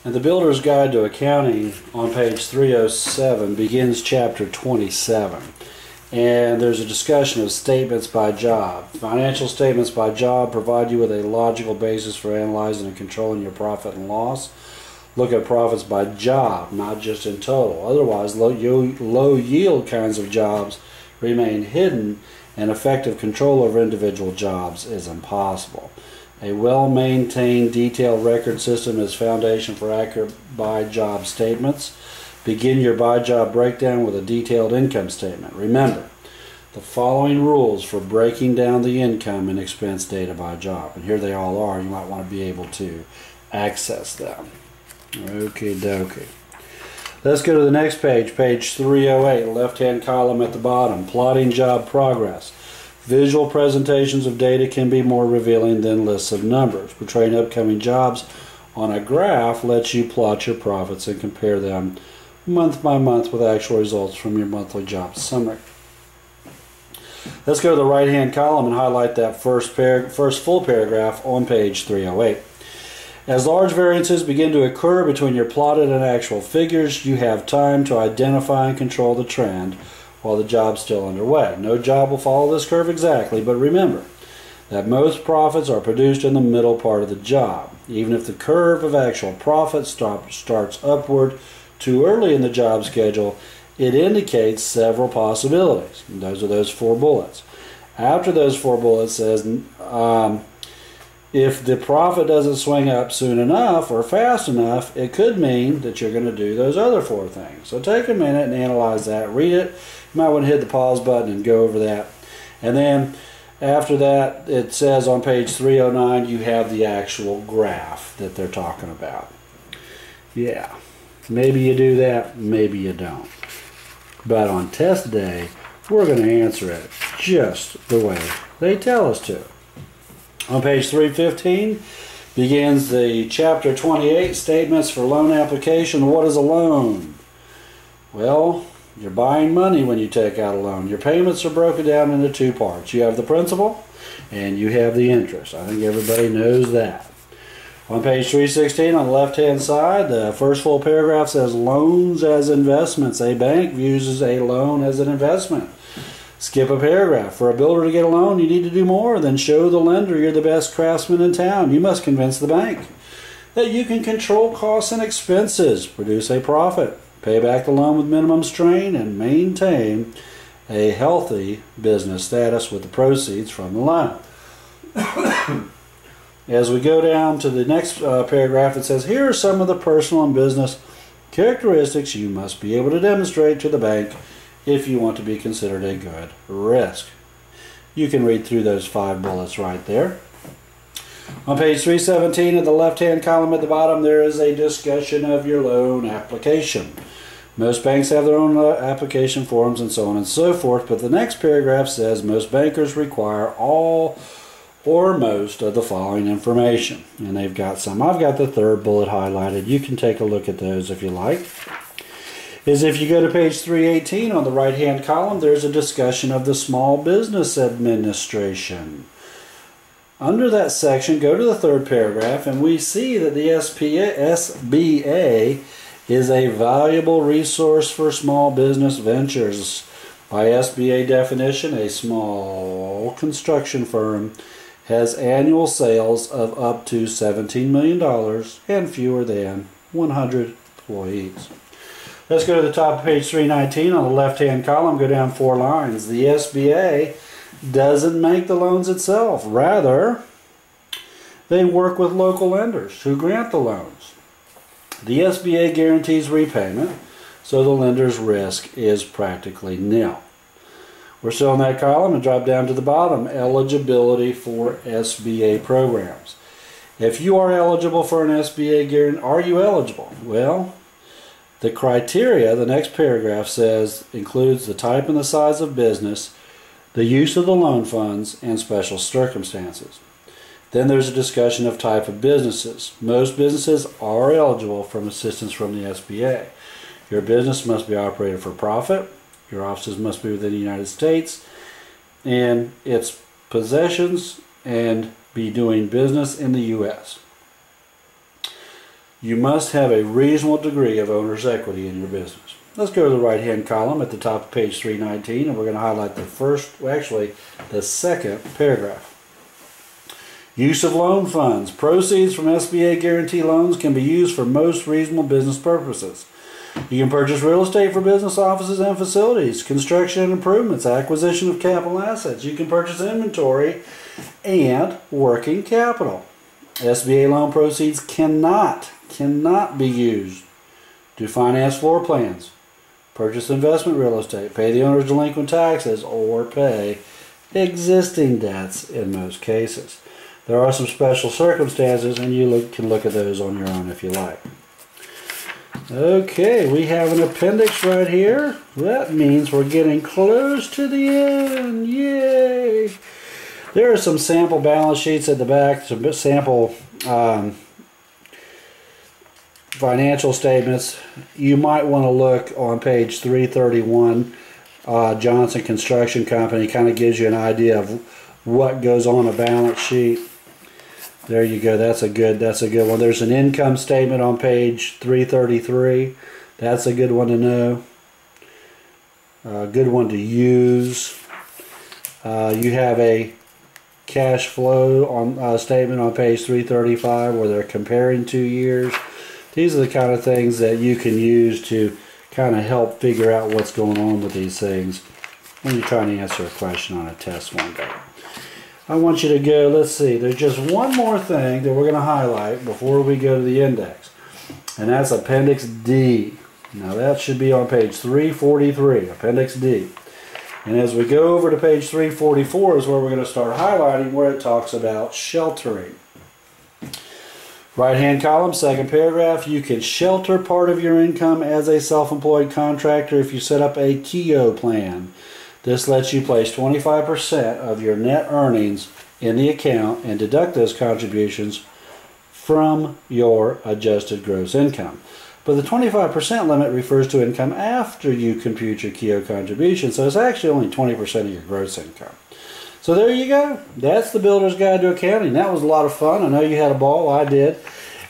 And the Builder's Guide to Accounting on page 307 begins chapter 27. And there's a discussion of statements by job. Financial statements by job provide you with a logical basis for analyzing and controlling your profit and loss. Look at profits by job, not just in total. Otherwise, low yield kinds of jobs remain hidden, and effective control over individual jobs is impossible. A well-maintained detailed record system is foundation for accurate by-job statements. Begin your by-job breakdown with a detailed income statement. Remember the following rules for breaking down the income and expense data by job. And here they all are. You might want to be able to access them. Okie dokie. Let's go to the next page, page 308, left-hand column at the bottom. Plotting job progress. Visual presentations of data can be more revealing than lists of numbers. Portraying upcoming jobs on a graph lets you plot your profits and compare them month by month with actual results from your monthly job summary. Let's go to the right-hand column and highlight that first full paragraph on page 308. As large variances begin to occur between your plotted and actual figures, you have time to identify and control the trend while the job's still underway. No job will follow this curve exactly, but remember that most profits are produced in the middle part of the job. Even if the curve of actual profit starts upward too early in the job schedule, it indicates several possibilities. And those are those 4 bullets. After those 4 bullets says, if the profit doesn't swing up soon enough or fast enough, it could mean that you're going to do those other 4 things. So take a minute and analyze that. Read it. You might want to hit the pause button and go over that. And then after that, it says on page 309, you have the actual graph that they're talking about. Yeah, maybe you do that, maybe you don't. But on test day, we're going to answer it just the way they tell us to. On page 315 begins the chapter 28, statements for loan application. What is a loan? Well, you're buying money when you take out a loan. Your payments are broken down into 2 parts. You have the principal and you have the interest. I think everybody knows that. On page 316 on the left-hand side, the first full paragraph says loans as investments. A bank views a loan as an investment. Skip a paragraph. For a builder to get a loan, you need to do more than show the lender you're the best craftsman in town. You must convince the bank that you can control costs and expenses, produce a profit, pay back the loan with minimum strain, and maintain a healthy business status with the proceeds from the loan. As we go down to the next paragraph, it says, here are some of the personal and business characteristics you must be able to demonstrate to the bank if you want to be considered a good risk. You can read through those 5 bullets right there. On page 317 of the left-hand column at the bottom, there is a discussion of your loan application. Most banks have their own application forms and so on and so forth, but the next paragraph says most bankers require all or most of the following information. And they've got some. I've got the 3rd bullet highlighted. You can take a look at those if you like. If you go to page 318 on the right-hand column, there's a discussion of the Small Business Administration. Under that section, go to the 3rd paragraph, and we see that the SBA is a valuable resource for small business ventures. By SBA definition, a small construction firm has annual sales of up to $17 million and fewer than 100 employees. Let's go to the top of page 319 on the left-hand column, go down 4 lines. The SBA doesn't make the loans itself. Rather, they work with local lenders who grant the loans. The SBA guarantees repayment, so the lender's risk is practically nil. We're still in that column and drop down to the bottom, eligibility for SBA programs. If you are eligible for an SBA guarantee, are you eligible? Well, the criteria, the next paragraph says, includes the type and the size of business, the use of the loan funds, and special circumstances. Then there's a discussion of type of businesses. Most businesses are eligible for assistance from the SBA. Your business must be operated for profit. Your offices must be within the United States and its possessions and be doing business in the U.S. You must have a reasonable degree of owner's equity in your business. Let's go to the right-hand column at the top of page 319, and we're going to highlight the second paragraph. Use of loan funds. Proceeds from SBA guarantee loans can be used for most reasonable business purposes. You can purchase real estate for business offices and facilities, construction and improvements, acquisition of capital assets. You can purchase inventory and working capital. SBA loan proceeds cannot be used to finance floor plans, purchase investment real estate, pay the owner's delinquent taxes, or pay existing debts in most cases. There are some special circumstances, and you can look at those on your own if you like. Okay, we have an appendix right here. That means we're getting close to the end. Yay! There are some sample balance sheets at the back, some sample financial statements. You might want to look on page 331. Johnson Construction Company kind of gives you an idea of what goes on a balance sheet. There you go. That's a good one. There's an income statement on page 333. That's a good one to know. A good one to use. You have a cash flow on statement on page 335 where they're comparing 2 years. These are the kind of things that you can use to kind of help figure out what's going on with these things when you're trying to answer a question on a test one day. I want you to go, let's see, there's just one more thing that we're going to highlight before we go to the index, and that's Appendix D. Now that should be on page 343, Appendix D. And as we go over to page 344 is where we're going to start highlighting where it talks about sheltering. Right-hand column, second paragraph, you can shelter part of your income as a self-employed contractor if you set up a KEO plan. This lets you place 25% of your net earnings in the account and deduct those contributions from your adjusted gross income. But the 25% limit refers to income after you compute your KEO contribution, so it's actually only 20% of your gross income. So there you go. That's the Builder's Guide to Accounting. That was a lot of fun. I know you had a ball. I did.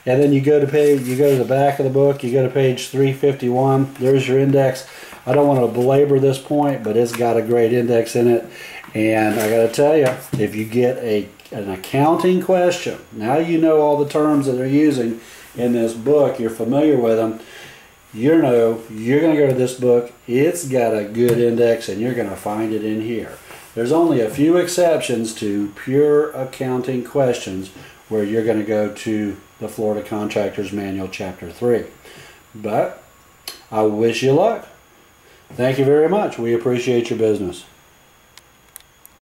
And then you go to the back of the book. You go to page 351. There's your index. I don't want to belabor this point, but it's got a great index in it. And I got to tell you, if you get an accounting question, now you know all the terms that they're using in this book. You're familiar with them. You know you're going to go to this book. It's got a good index, and you're going to find it in here. There's only a few exceptions to pure accounting questions where you're going to go to the Florida Contractors Manual, Chapter 3. But I wish you luck. Thank you very much. We appreciate your business.